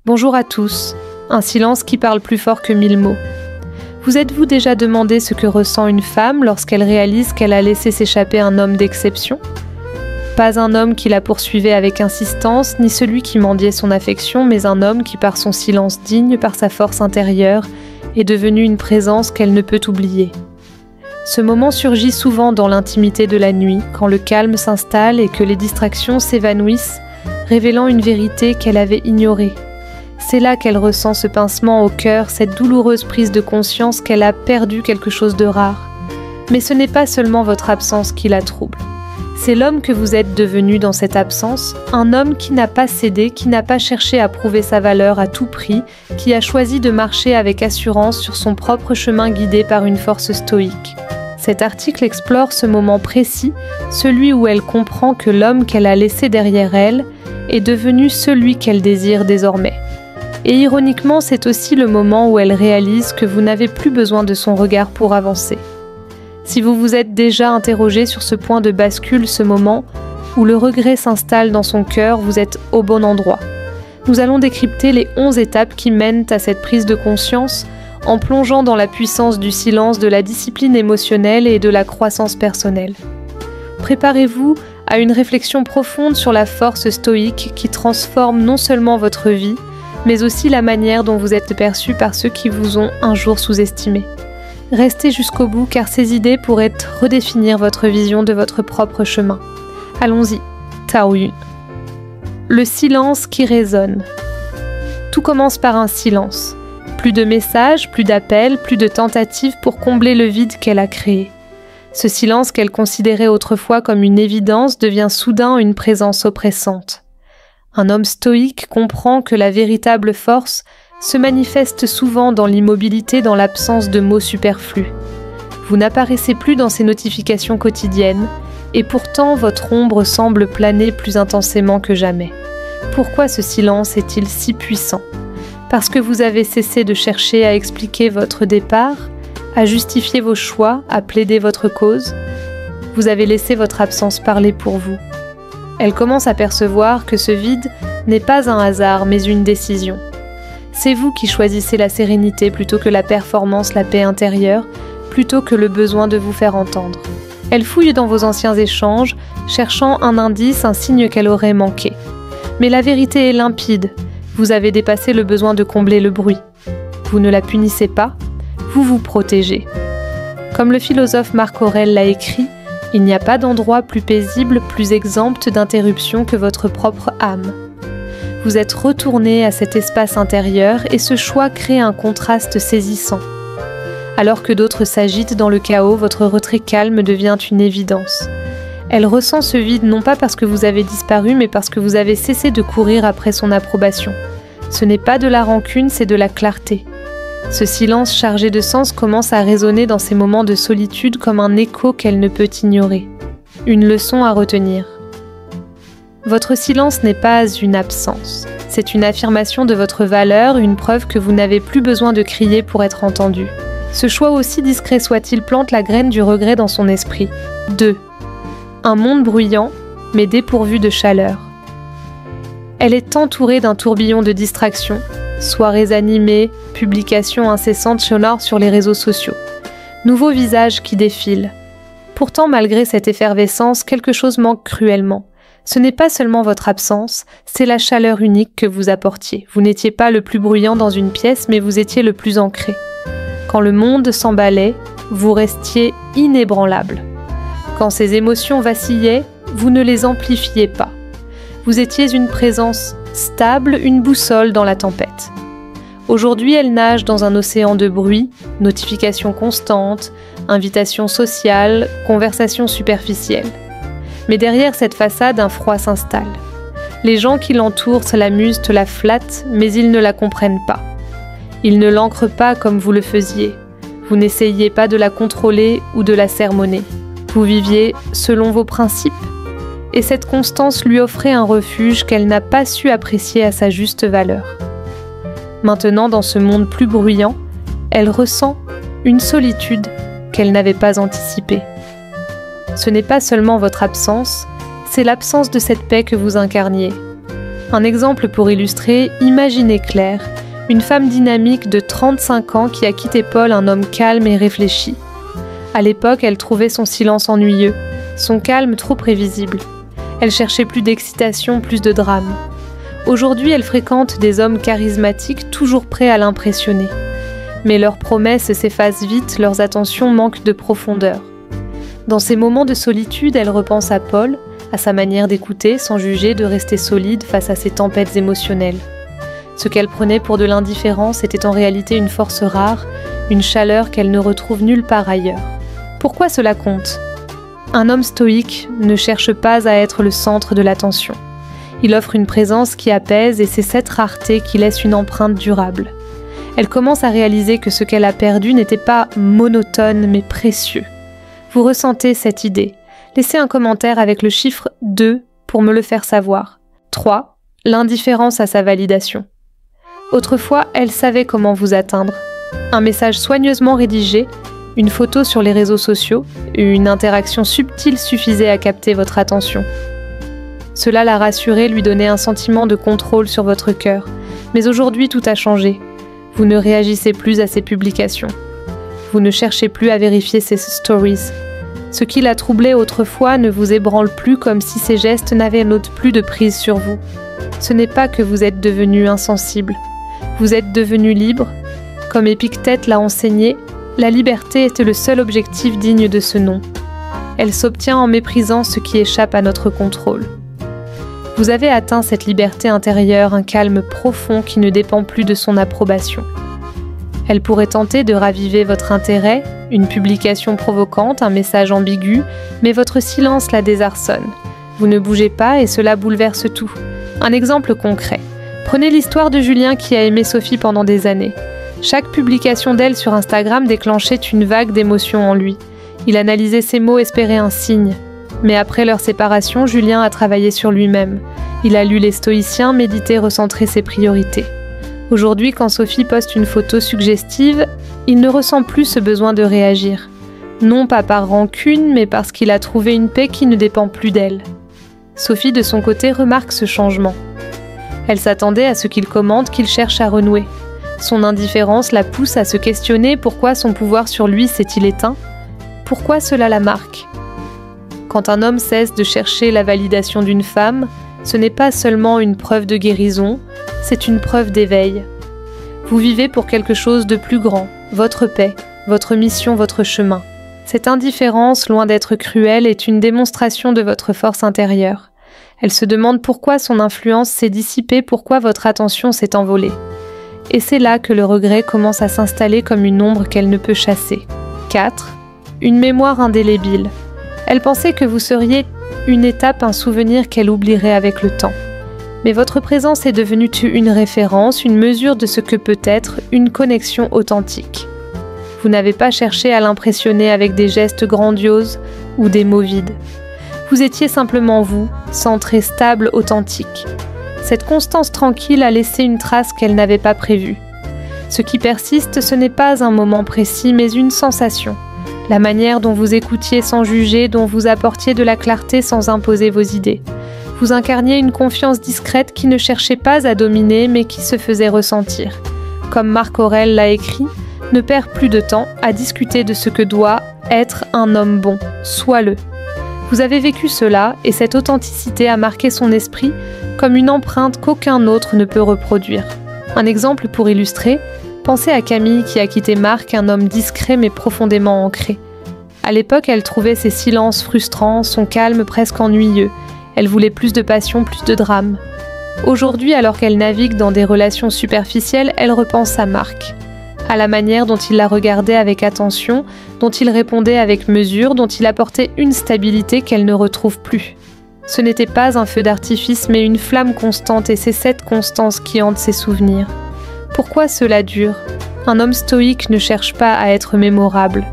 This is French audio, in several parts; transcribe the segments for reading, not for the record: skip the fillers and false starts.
Bonjour à tous, un silence qui parle plus fort que 1000 mots. Vous êtes-vous déjà demandé ce que ressent une femme lorsqu'elle réalise qu'elle a laissé s'échapper un homme d'exception ? Pas un homme qui la poursuivait avec insistance, ni celui qui mendiait son affection, mais un homme qui, par son silence digne, par sa force intérieure, est devenu une présence qu'elle ne peut oublier. Ce moment surgit souvent dans l'intimité de la nuit, quand le calme s'installe et que les distractions s'évanouissent, révélant une vérité qu'elle avait ignorée. C'est là qu'elle ressent ce pincement au cœur, cette douloureuse prise de conscience qu'elle a perdu quelque chose de rare. Mais ce n'est pas seulement votre absence qui la trouble. C'est l'homme que vous êtes devenu dans cette absence, un homme qui n'a pas cédé, qui n'a pas cherché à prouver sa valeur à tout prix, qui a choisi de marcher avec assurance sur son propre chemin guidé par une force stoïque. Cet article explore ce moment précis, celui où elle comprend que l'homme qu'elle a laissé derrière elle est devenu celui qu'elle désire désormais. Et ironiquement, c'est aussi le moment où elle réalise que vous n'avez plus besoin de son regard pour avancer. Si vous vous êtes déjà interrogé sur ce point de bascule, ce moment où le regret s'installe dans son cœur, vous êtes au bon endroit. Nous allons décrypter les 11 étapes qui mènent à cette prise de conscience en plongeant dans la puissance du silence, de la discipline émotionnelle et de la croissance personnelle. Préparez-vous à une réflexion profonde sur la force stoïque qui transforme non seulement votre vie, mais aussi la manière dont vous êtes perçu par ceux qui vous ont un jour sous-estimé. Restez jusqu'au bout car ces idées pourraient redéfinir votre vision de votre propre chemin. Allons-y, Tao Yun. Le silence qui résonne. Tout commence par un silence. Plus de messages, plus d'appels, plus de tentatives pour combler le vide qu'elle a créé. Ce silence qu'elle considérait autrefois comme une évidence devient soudain une présence oppressante. Un homme stoïque comprend que la véritable force se manifeste souvent dans l'immobilité, dans l'absence de mots superflus. Vous n'apparaissez plus dans ces notifications quotidiennes, et pourtant votre ombre semble planer plus intensément que jamais. Pourquoi ce silence est-il si puissant ? Parce que vous avez cessé de chercher à expliquer votre départ, à justifier vos choix, à plaider votre cause. Vous avez laissé votre absence parler pour vous. Elle commence à percevoir que ce vide n'est pas un hasard, mais une décision. C'est vous qui choisissez la sérénité plutôt que la performance, la paix intérieure, plutôt que le besoin de vous faire entendre. Elle fouille dans vos anciens échanges, cherchant un indice, un signe qu'elle aurait manqué. Mais la vérité est limpide. Vous avez dépassé le besoin de combler le bruit. Vous ne la punissez pas, vous vous protégez. Comme le philosophe Marc Aurèle l'a écrit, il n'y a pas d'endroit plus paisible, plus exempt d'interruption que votre propre âme. Vous êtes retourné à cet espace intérieur et ce choix crée un contraste saisissant. Alors que d'autres s'agitent dans le chaos, votre retrait calme devient une évidence. Elle ressent ce vide non pas parce que vous avez disparu, mais parce que vous avez cessé de courir après son approbation. Ce n'est pas de la rancune, c'est de la clarté. Ce silence chargé de sens commence à résonner dans ces moments de solitude comme un écho qu'elle ne peut ignorer. Une leçon à retenir. Votre silence n'est pas une absence. C'est une affirmation de votre valeur, une preuve que vous n'avez plus besoin de crier pour être entendu. Ce choix aussi discret soit-il plante la graine du regret dans son esprit. 2. Un monde bruyant, mais dépourvu de chaleur. Elle est entourée d'un tourbillon de distractions. Soirées animées, publications incessantes sonores sur les réseaux sociaux. Nouveaux visages qui défilent. Pourtant, malgré cette effervescence, quelque chose manque cruellement. Ce n'est pas seulement votre absence, c'est la chaleur unique que vous apportiez. Vous n'étiez pas le plus bruyant dans une pièce, mais vous étiez le plus ancré. Quand le monde s'emballait, vous restiez inébranlable. Quand ces émotions vacillaient, vous ne les amplifiez pas. Vous étiez une présence stable, une boussole dans la tempête. Aujourd'hui, elle nage dans un océan de bruit, notifications constantes, invitations sociales, conversations superficielles. Mais derrière cette façade, un froid s'installe. Les gens qui l'entourent se l'amusent, la flattent, mais ils ne la comprennent pas. Ils ne l'ancrent pas comme vous le faisiez. Vous n'essayiez pas de la contrôler ou de la sermonner. Vous viviez selon vos principes. Et cette constance lui offrait un refuge qu'elle n'a pas su apprécier à sa juste valeur. Maintenant, dans ce monde plus bruyant, elle ressent une solitude qu'elle n'avait pas anticipée. Ce n'est pas seulement votre absence, c'est l'absence de cette paix que vous incarniez. Un exemple pour illustrer, imaginez Claire, une femme dynamique de 35 ans qui a quitté Paul, un homme calme et réfléchi. À l'époque, elle trouvait son silence ennuyeux, son calme trop prévisible. Elle cherchait plus d'excitation, plus de drame. Aujourd'hui, elle fréquente des hommes charismatiques, toujours prêts à l'impressionner. Mais leurs promesses s'effacent vite, leurs attentions manquent de profondeur. Dans ces moments de solitude, elle repense à Paul, à sa manière d'écouter, sans juger, de rester solide face à ses tempêtes émotionnelles. Ce qu'elle prenait pour de l'indifférence était en réalité une force rare, une chaleur qu'elle ne retrouve nulle part ailleurs. Pourquoi cela compte ? Un homme stoïque ne cherche pas à être le centre de l'attention. Il offre une présence qui apaise et c'est cette rareté qui laisse une empreinte durable. Elle commence à réaliser que ce qu'elle a perdu n'était pas monotone mais précieux. Vous ressentez cette idée ? Laissez un commentaire avec le chiffre 2 pour me le faire savoir. 3. L'indifférence à sa validation. Autrefois, elle savait comment vous atteindre. Un message soigneusement rédigé, une photo sur les réseaux sociaux, une interaction subtile suffisait à capter votre attention. Cela la rassurait, lui donnait un sentiment de contrôle sur votre cœur. Mais aujourd'hui, tout a changé. Vous ne réagissez plus à ses publications. Vous ne cherchez plus à vérifier ses stories. Ce qui la troublait autrefois ne vous ébranle plus comme si ses gestes n'avaient plus de prise sur vous. Ce n'est pas que vous êtes devenu insensible. Vous êtes devenu libre. Comme Épictète l'a enseigné, la liberté était le seul objectif digne de ce nom. Elle s'obtient en méprisant ce qui échappe à notre contrôle. Vous avez atteint cette liberté intérieure, un calme profond qui ne dépend plus de son approbation. Elle pourrait tenter de raviver votre intérêt, une publication provocante, un message ambigu, mais votre silence la désarçonne. Vous ne bougez pas et cela bouleverse tout. Un exemple concret. Prenez l'histoire de Julien qui a aimé Sophie pendant des années. Chaque publication d'elle sur Instagram déclenchait une vague d'émotions en lui. Il analysait ses mots, espérait un signe. Mais après leur séparation, Julien a travaillé sur lui-même. Il a lu les stoïciens, médité, recentré ses priorités. Aujourd'hui, quand Sophie poste une photo suggestive, il ne ressent plus ce besoin de réagir. Non pas par rancune, mais parce qu'il a trouvé une paix qui ne dépend plus d'elle. Sophie, de son côté, remarque ce changement. Elle s'attendait à ce qu'il commente, qu'il cherche à renouer. Son indifférence la pousse à se questionner pourquoi son pouvoir sur lui s'est-il éteint ? Pourquoi cela la marque ? Quand un homme cesse de chercher la validation d'une femme, ce n'est pas seulement une preuve de guérison, c'est une preuve d'éveil. Vous vivez pour quelque chose de plus grand, votre paix, votre mission, votre chemin. Cette indifférence, loin d'être cruelle, est une démonstration de votre force intérieure. Elle se demande pourquoi son influence s'est dissipée, pourquoi votre attention s'est envolée. Et c'est là que le regret commence à s'installer comme une ombre qu'elle ne peut chasser. 4. Une mémoire indélébile. Elle pensait que vous seriez une étape, un souvenir qu'elle oublierait avec le temps. Mais votre présence est devenue une référence, une mesure de ce que peut être une connexion authentique. Vous n'avez pas cherché à l'impressionner avec des gestes grandioses ou des mots vides. Vous étiez simplement vous, centré, stable, authentique. Cette constance tranquille a laissé une trace qu'elle n'avait pas prévue. Ce qui persiste, ce n'est pas un moment précis, mais une sensation. La manière dont vous écoutiez sans juger, dont vous apportiez de la clarté sans imposer vos idées. Vous incarniez une confiance discrète qui ne cherchait pas à dominer, mais qui se faisait ressentir. Comme Marc Aurèle l'a écrit, ne perds plus de temps à discuter de ce que doit être un homme bon. Sois-le. Vous avez vécu cela, et cette authenticité a marqué son esprit comme une empreinte qu'aucun autre ne peut reproduire. Un exemple pour illustrer, pensez à Camille qui a quitté Marc, un homme discret mais profondément ancré. À l'époque, elle trouvait ses silences frustrants, son calme presque ennuyeux. Elle voulait plus de passion, plus de drame. Aujourd'hui, alors qu'elle navigue dans des relations superficielles, elle repense à Marc. À la manière dont il la regardait avec attention, dont il répondait avec mesure, dont il apportait une stabilité qu'elle ne retrouve plus. Ce n'était pas un feu d'artifice, mais une flamme constante, et c'est cette constance qui hante ses souvenirs. Pourquoi cela dure ? Un homme stoïque ne cherche pas à être mémorable.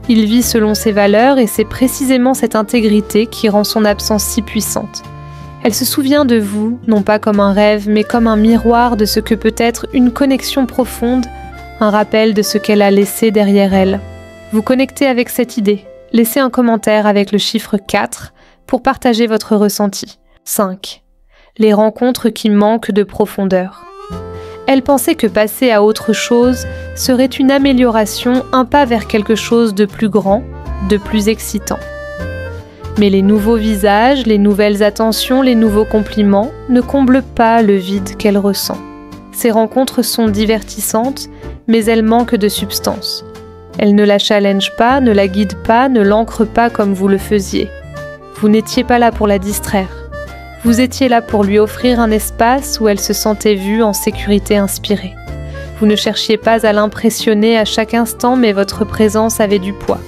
Il vit selon ses valeurs, et c'est précisément cette intégrité qui rend son absence si puissante. Elle se souvient de vous, non pas comme un rêve, mais comme un miroir de ce que peut être une connexion profonde, un rappel de ce qu'elle a laissé derrière elle. Vous connectez avec cette idée. Laissez un commentaire avec le chiffre 4 pour partager votre ressenti. 5. les rencontres qui manquent de profondeur. Elle pensait que passer à autre chose serait une amélioration, un pas vers quelque chose de plus grand, de plus excitant. Mais les nouveaux visages, les nouvelles attentions, les nouveaux compliments ne comblent pas le vide qu'elle ressent. Ces rencontres sont divertissantes, mais elles manquent de substance. Elles ne la challengent pas, ne la guident pas, ne l'ancrent pas comme vous le faisiez. Vous n'étiez pas là pour la distraire. Vous étiez là pour lui offrir un espace où elle se sentait vue, en sécurité, inspirée. Vous ne cherchiez pas à l'impressionner à chaque instant, mais votre présence avait du poids.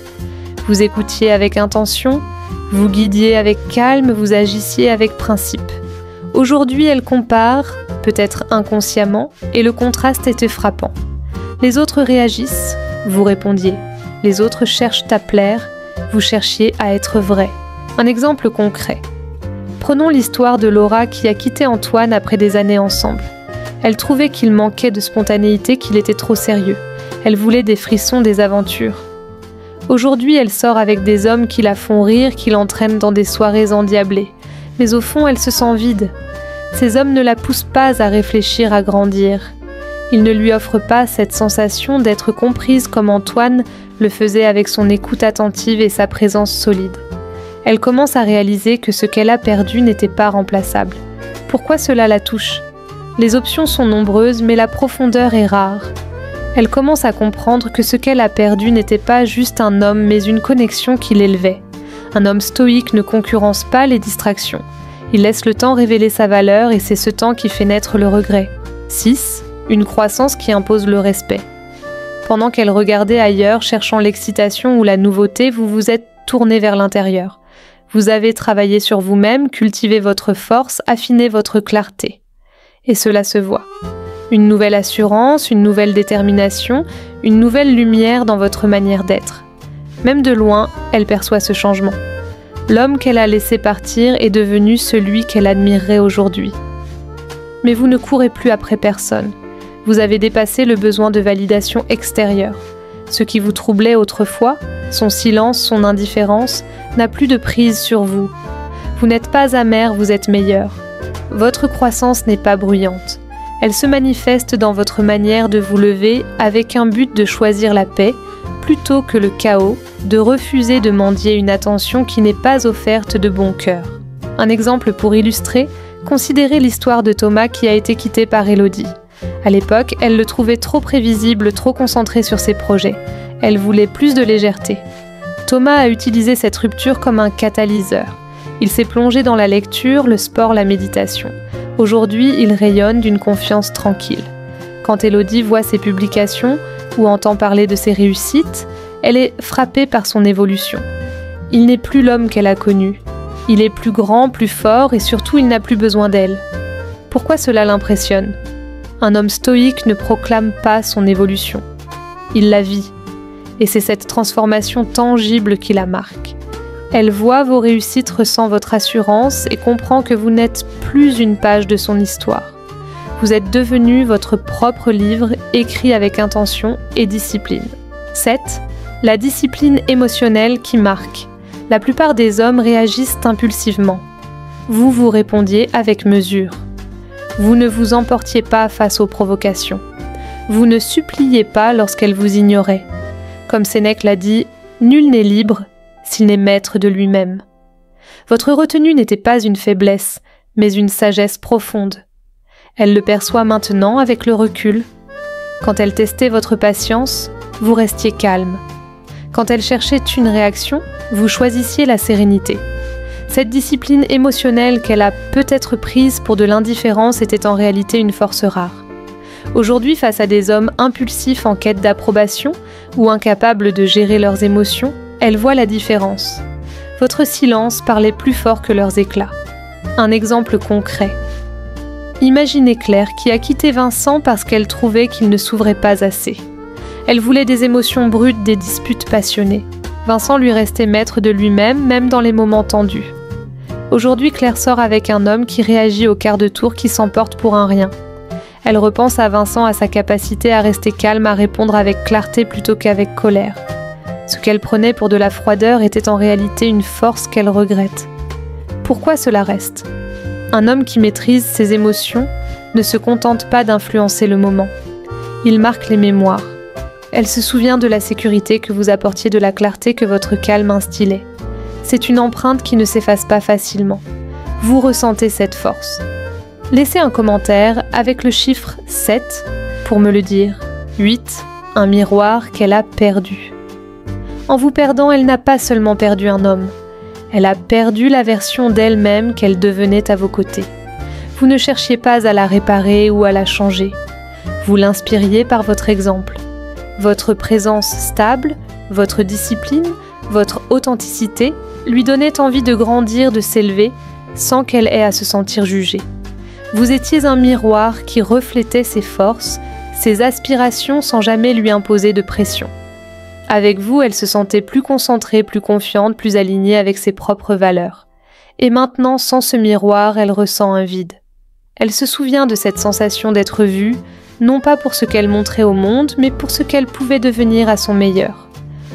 Vous écoutiez avec intention, vous guidiez avec calme, vous agissiez avec principe. Aujourd'hui, elle compare, peut-être inconsciemment, et le contraste était frappant. Les autres réagissent, vous répondiez. Les autres cherchent à plaire, vous cherchiez à être vrai. Un exemple concret. Prenons l'histoire de Laura qui a quitté Antoine après des années ensemble. Elle trouvait qu'il manquait de spontanéité, qu'il était trop sérieux. Elle voulait des frissons, des aventures. Aujourd'hui, elle sort avec des hommes qui la font rire, qui l'entraînent dans des soirées endiablées. Mais au fond, elle se sent vide. Ces hommes ne la poussent pas à réfléchir, à grandir. Ils ne lui offrent pas cette sensation d'être comprise comme Antoine le faisait avec son écoute attentive et sa présence solide. Elle commence à réaliser que ce qu'elle a perdu n'était pas remplaçable. Pourquoi cela la touche ? Les options sont nombreuses, mais la profondeur est rare. Elle commence à comprendre que ce qu'elle a perdu n'était pas juste un homme, mais une connexion qui l'élevait. Un homme stoïque ne concurrence pas les distractions. Il laisse le temps révéler sa valeur et c'est ce temps qui fait naître le regret. 6. Une croissance qui impose le respect. Pendant qu'elle regardait ailleurs, cherchant l'excitation ou la nouveauté, vous vous êtes tourné vers l'intérieur. Vous avez travaillé sur vous-même, cultivé votre force, affiné votre clarté. Et cela se voit. Une nouvelle assurance, une nouvelle détermination, une nouvelle lumière dans votre manière d'être. Même de loin, elle perçoit ce changement. L'homme qu'elle a laissé partir est devenu celui qu'elle admirerait aujourd'hui. Mais vous ne courez plus après personne. Vous avez dépassé le besoin de validation extérieure. Ce qui vous troublait autrefois, son silence, son indifférence, n'a plus de prise sur vous. Vous n'êtes pas amer, vous êtes meilleur. Votre croissance n'est pas bruyante. Elle se manifeste dans votre manière de vous lever avec un but de choisir la paix, plutôt que le chaos, de refuser de mendier une attention qui n'est pas offerte de bon cœur. Un exemple pour illustrer, considérez l'histoire de Thomas qui a été quitté par Élodie. À l'époque, elle le trouvait trop prévisible, trop concentré sur ses projets. Elle voulait plus de légèreté. Thomas a utilisé cette rupture comme un catalyseur. Il s'est plongé dans la lecture, le sport, la méditation. Aujourd'hui, il rayonne d'une confiance tranquille. Quand Élodie voit ses publications ou entend parler de ses réussites, elle est frappée par son évolution. Il n'est plus l'homme qu'elle a connu. Il est plus grand, plus fort et surtout il n'a plus besoin d'elle. Pourquoi cela l'impressionne ? Un homme stoïque ne proclame pas son évolution. Il la vit. Et c'est cette transformation tangible qui la marque. Elle voit vos réussites, ressent votre assurance et comprend que vous n'êtes plus une page de son histoire. Vous êtes devenu votre propre livre, écrit avec intention et discipline. 7. La discipline émotionnelle qui marque. La plupart des hommes réagissent impulsivement. Vous vous répondiez avec mesure. Vous ne vous emportiez pas face aux provocations. Vous ne suppliez pas lorsqu'elles vous ignoraient. Comme Sénèque l'a dit, « Nul n'est libre s'il n'est maître de lui-même ». Votre retenue n'était pas une faiblesse, mais une sagesse profonde. Elle le perçoit maintenant avec le recul. Quand elle testait votre patience, vous restiez calme. Quand elle cherchait une réaction, vous choisissiez la sérénité. Cette discipline émotionnelle qu'elle a peut-être prise pour de l'indifférence était en réalité une force rare. Aujourd'hui, face à des hommes impulsifs en quête d'approbation ou incapables de gérer leurs émotions, elle voit la différence. Votre silence parlait plus fort que leurs éclats. Un exemple concret. Imaginez Claire qui a quitté Vincent parce qu'elle trouvait qu'il ne s'ouvrait pas assez. Elle voulait des émotions brutes, des disputes passionnées. Vincent lui restait maître de lui-même, même dans les moments tendus. Aujourd'hui, Claire sort avec un homme qui réagit au quart de tour, qui s'emporte pour un rien. Elle repense à Vincent, à sa capacité à rester calme, à répondre avec clarté plutôt qu'avec colère. Ce qu'elle prenait pour de la froideur était en réalité une force qu'elle regrette. Pourquoi cela reste ? Un homme qui maîtrise ses émotions ne se contente pas d'influencer le moment. Il marque les mémoires. Elle se souvient de la sécurité que vous apportiez, de la clarté que votre calme instillait. C'est une empreinte qui ne s'efface pas facilement. Vous ressentez cette force. Laissez un commentaire avec le chiffre 7 pour me le dire. 8, un miroir qu'elle a perdu. En vous perdant, elle n'a pas seulement perdu un homme. Elle a perdu la version d'elle-même qu'elle devenait à vos côtés. Vous ne cherchiez pas à la réparer ou à la changer. Vous l'inspiriez par votre exemple. Votre présence stable, votre discipline, votre authenticité lui donnaient envie de grandir, de s'élever, sans qu'elle ait à se sentir jugée. Vous étiez un miroir qui reflétait ses forces, ses aspirations sans jamais lui imposer de pression. Avec vous, elle se sentait plus concentrée, plus confiante, plus alignée avec ses propres valeurs. Et maintenant, sans ce miroir, elle ressent un vide. Elle se souvient de cette sensation d'être vue, non pas pour ce qu'elle montrait au monde, mais pour ce qu'elle pouvait devenir à son meilleur.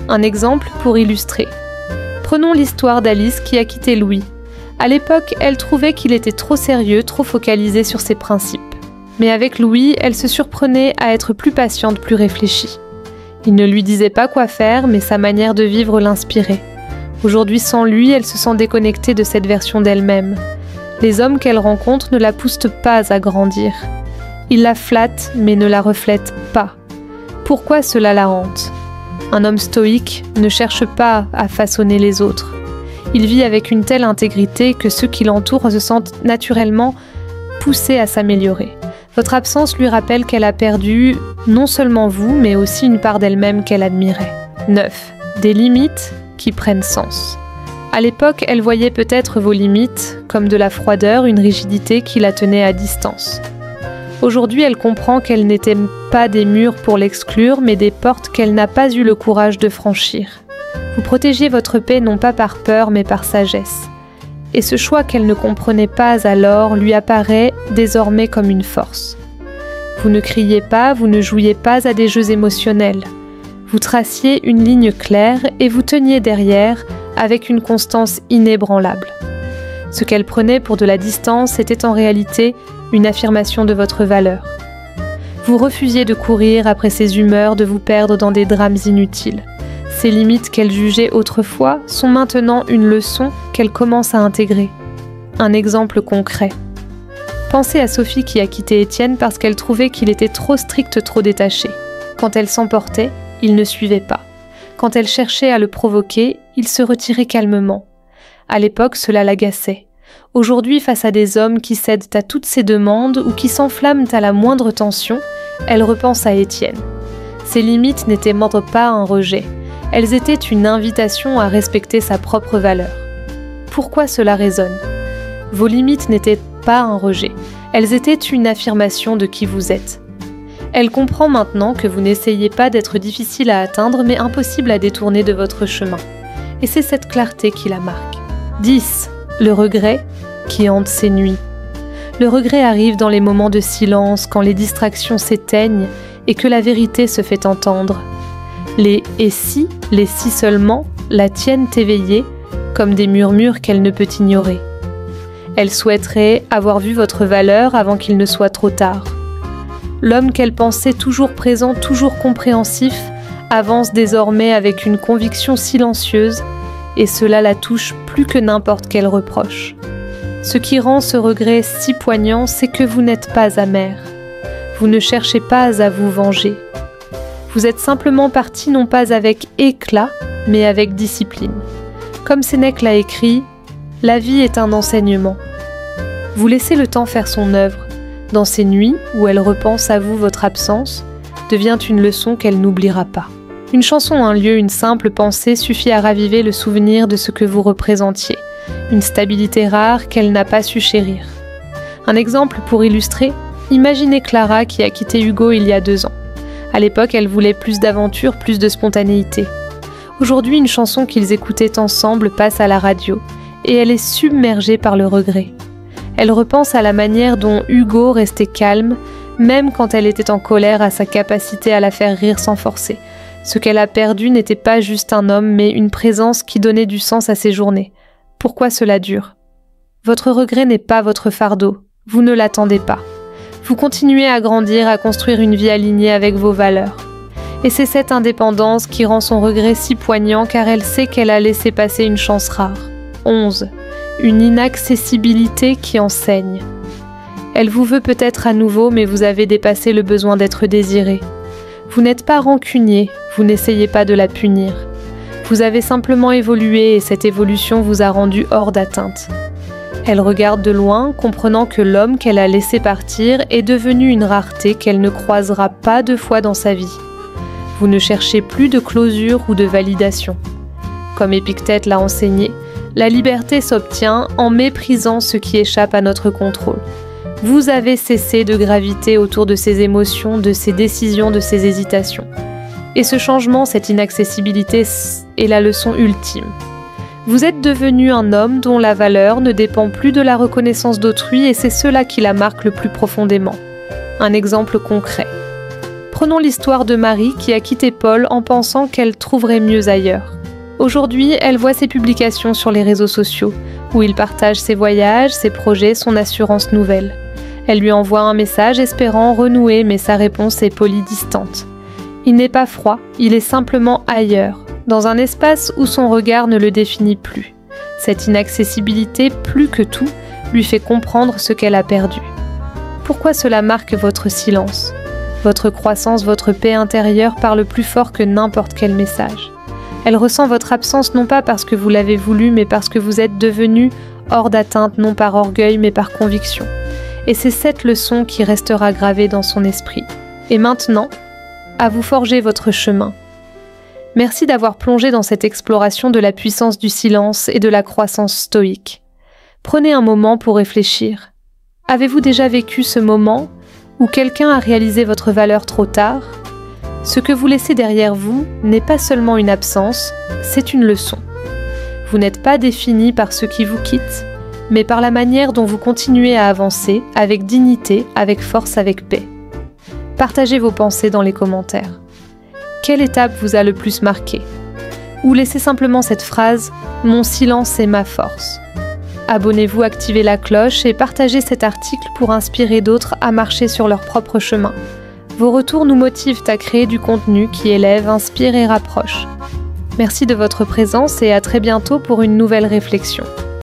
Un exemple pour illustrer. Prenons l'histoire d'Alice qui a quitté Louis. À l'époque, elle trouvait qu'il était trop sérieux, trop focalisé sur ses principes. Mais avec Louis, elle se surprenait à être plus patiente, plus réfléchie. Il ne lui disait pas quoi faire, mais sa manière de vivre l'inspirait. Aujourd'hui, sans lui, elle se sent déconnectée de cette version d'elle-même. Les hommes qu'elle rencontre ne la poussent pas à grandir. Ils la flattent, mais ne la reflètent pas. Pourquoi cela la hante ? Un homme stoïque ne cherche pas à façonner les autres. Il vit avec une telle intégrité que ceux qui l'entourent se sentent naturellement poussés à s'améliorer. Votre absence lui rappelle qu'elle a perdu non seulement vous, mais aussi une part d'elle-même qu'elle admirait. 9. Des limites qui prennent sens. À l'époque, elle voyait peut-être vos limites comme de la froideur, une rigidité qui la tenait à distance. Aujourd'hui, elle comprend qu'elles n'étaient pas des murs pour l'exclure, mais des portes qu'elle n'a pas eu le courage de franchir. Vous protégiez votre paix non pas par peur, mais par sagesse. Et ce choix qu'elle ne comprenait pas alors lui apparaît désormais comme une force. Vous ne criez pas, vous ne jouiez pas à des jeux émotionnels. Vous traciez une ligne claire et vous teniez derrière avec une constance inébranlable. Ce qu'elle prenait pour de la distance était en réalité une affirmation de votre valeur. Vous refusiez de courir après ses humeurs, de vous perdre dans des drames inutiles. Ces limites qu'elle jugeait autrefois sont maintenant une leçon qu'elle commence à intégrer. Un exemple concret. Pensez à Sophie qui a quitté Étienne parce qu'elle trouvait qu'il était trop strict, trop détaché. Quand elle s'emportait, il ne suivait pas. Quand elle cherchait à le provoquer, il se retirait calmement. À l'époque, cela l'agaçait. Aujourd'hui, face à des hommes qui cèdent à toutes ses demandes ou qui s'enflamment à la moindre tension, elle repense à Étienne. Ses limites n'étaient pas un rejet. Elles étaient une invitation à respecter sa propre valeur. Pourquoi cela résonne ? Vos limites n'étaient pas un rejet. Elles étaient une affirmation de qui vous êtes. Elle comprend maintenant que vous n'essayez pas d'être difficile à atteindre, mais impossible à détourner de votre chemin. Et c'est cette clarté qui la marque. 10. Le regret qui hante ses nuits. Le regret arrive dans les moments de silence, quand les distractions s'éteignent et que la vérité se fait entendre. Les « et si », les « si seulement » la tiennent éveillée comme des murmures qu'elle ne peut ignorer. Elle souhaiterait avoir vu votre valeur avant qu'il ne soit trop tard. L'homme qu'elle pensait toujours présent, toujours compréhensif, avance désormais avec une conviction silencieuse et cela la touche plus que n'importe quel reproche. Ce qui rend ce regret si poignant, c'est que vous n'êtes pas amer. Vous ne cherchez pas à vous venger. Vous êtes simplement parti non pas avec éclat, mais avec discipline. Comme Sénèque l'a écrit, « La vie est un enseignement ». Vous laissez le temps faire son œuvre. Dans ces nuits où elle repense à vous, votre absence devient une leçon qu'elle n'oubliera pas. Une chanson, un lieu, une simple pensée suffit à raviver le souvenir de ce que vous représentiez, une stabilité rare qu'elle n'a pas su chérir. Un exemple pour illustrer, imaginez Clara qui a quitté Hugo il y a 2 ans. À l'époque, elle voulait plus d'aventure, plus de spontanéité. Aujourd'hui, une chanson qu'ils écoutaient ensemble passe à la radio et elle est submergée par le regret. Elle repense à la manière dont Hugo restait calme, même quand elle était en colère à sa capacité à la faire rire sans forcer. Ce qu'elle a perdu n'était pas juste un homme, mais une présence qui donnait du sens à ses journées. Pourquoi cela dure ? Votre regret n'est pas votre fardeau, vous ne l'attendez pas. Vous continuez à grandir, à construire une vie alignée avec vos valeurs. Et c'est cette indépendance qui rend son regret si poignant car elle sait qu'elle a laissé passer une chance rare. 11. Une inaccessibilité qui enseigne. Elle vous veut peut-être à nouveau, mais vous avez dépassé le besoin d'être désiré. Vous n'êtes pas rancunier, vous n'essayez pas de la punir. Vous avez simplement évolué et cette évolution vous a rendu hors d'atteinte. Elle regarde de loin, comprenant que l'homme qu'elle a laissé partir est devenu une rareté qu'elle ne croisera pas 2 fois dans sa vie. Vous ne cherchez plus de closure ou de validation. Comme Épictète l'a enseigné, la liberté s'obtient en méprisant ce qui échappe à notre contrôle. Vous avez cessé de graviter autour de ces émotions, de ces décisions, de ces hésitations. Et ce changement, cette inaccessibilité est la leçon ultime. Vous êtes devenu un homme dont la valeur ne dépend plus de la reconnaissance d'autrui et c'est cela qui la marque le plus profondément. Un exemple concret. Prenons l'histoire de Marie qui a quitté Paul en pensant qu'elle trouverait mieux ailleurs. Aujourd'hui, elle voit ses publications sur les réseaux sociaux, où il partage ses voyages, ses projets, son assurance nouvelle. Elle lui envoie un message espérant renouer, mais sa réponse est polie distante. Il n'est pas froid, il est simplement ailleurs, dans un espace où son regard ne le définit plus. Cette inaccessibilité, plus que tout, lui fait comprendre ce qu'elle a perdu. Pourquoi cela marque votre silence ? Votre croissance, votre paix intérieure parle plus fort que n'importe quel message. Elle ressent votre absence non pas parce que vous l'avez voulu, mais parce que vous êtes devenu hors d'atteinte, non par orgueil, mais par conviction. Et c'est cette leçon qui restera gravée dans son esprit. Et maintenant, à vous forger votre chemin. Merci d'avoir plongé dans cette exploration de la puissance du silence et de la croissance stoïque. Prenez un moment pour réfléchir. Avez-vous déjà vécu ce moment où quelqu'un a réalisé votre valeur trop tard ? Ce que vous laissez derrière vous n'est pas seulement une absence, c'est une leçon. Vous n'êtes pas défini par ceux qui vous quittent, mais par la manière dont vous continuez à avancer avec dignité, avec force, avec paix. Partagez vos pensées dans les commentaires. Quelle étape vous a le plus marqué ? Ou laissez simplement cette phrase « Mon silence est ma force ». Abonnez-vous, activez la cloche et partagez cet article pour inspirer d'autres à marcher sur leur propre chemin. Vos retours nous motivent à créer du contenu qui élève, inspire et rapproche. Merci de votre présence et à très bientôt pour une nouvelle réflexion.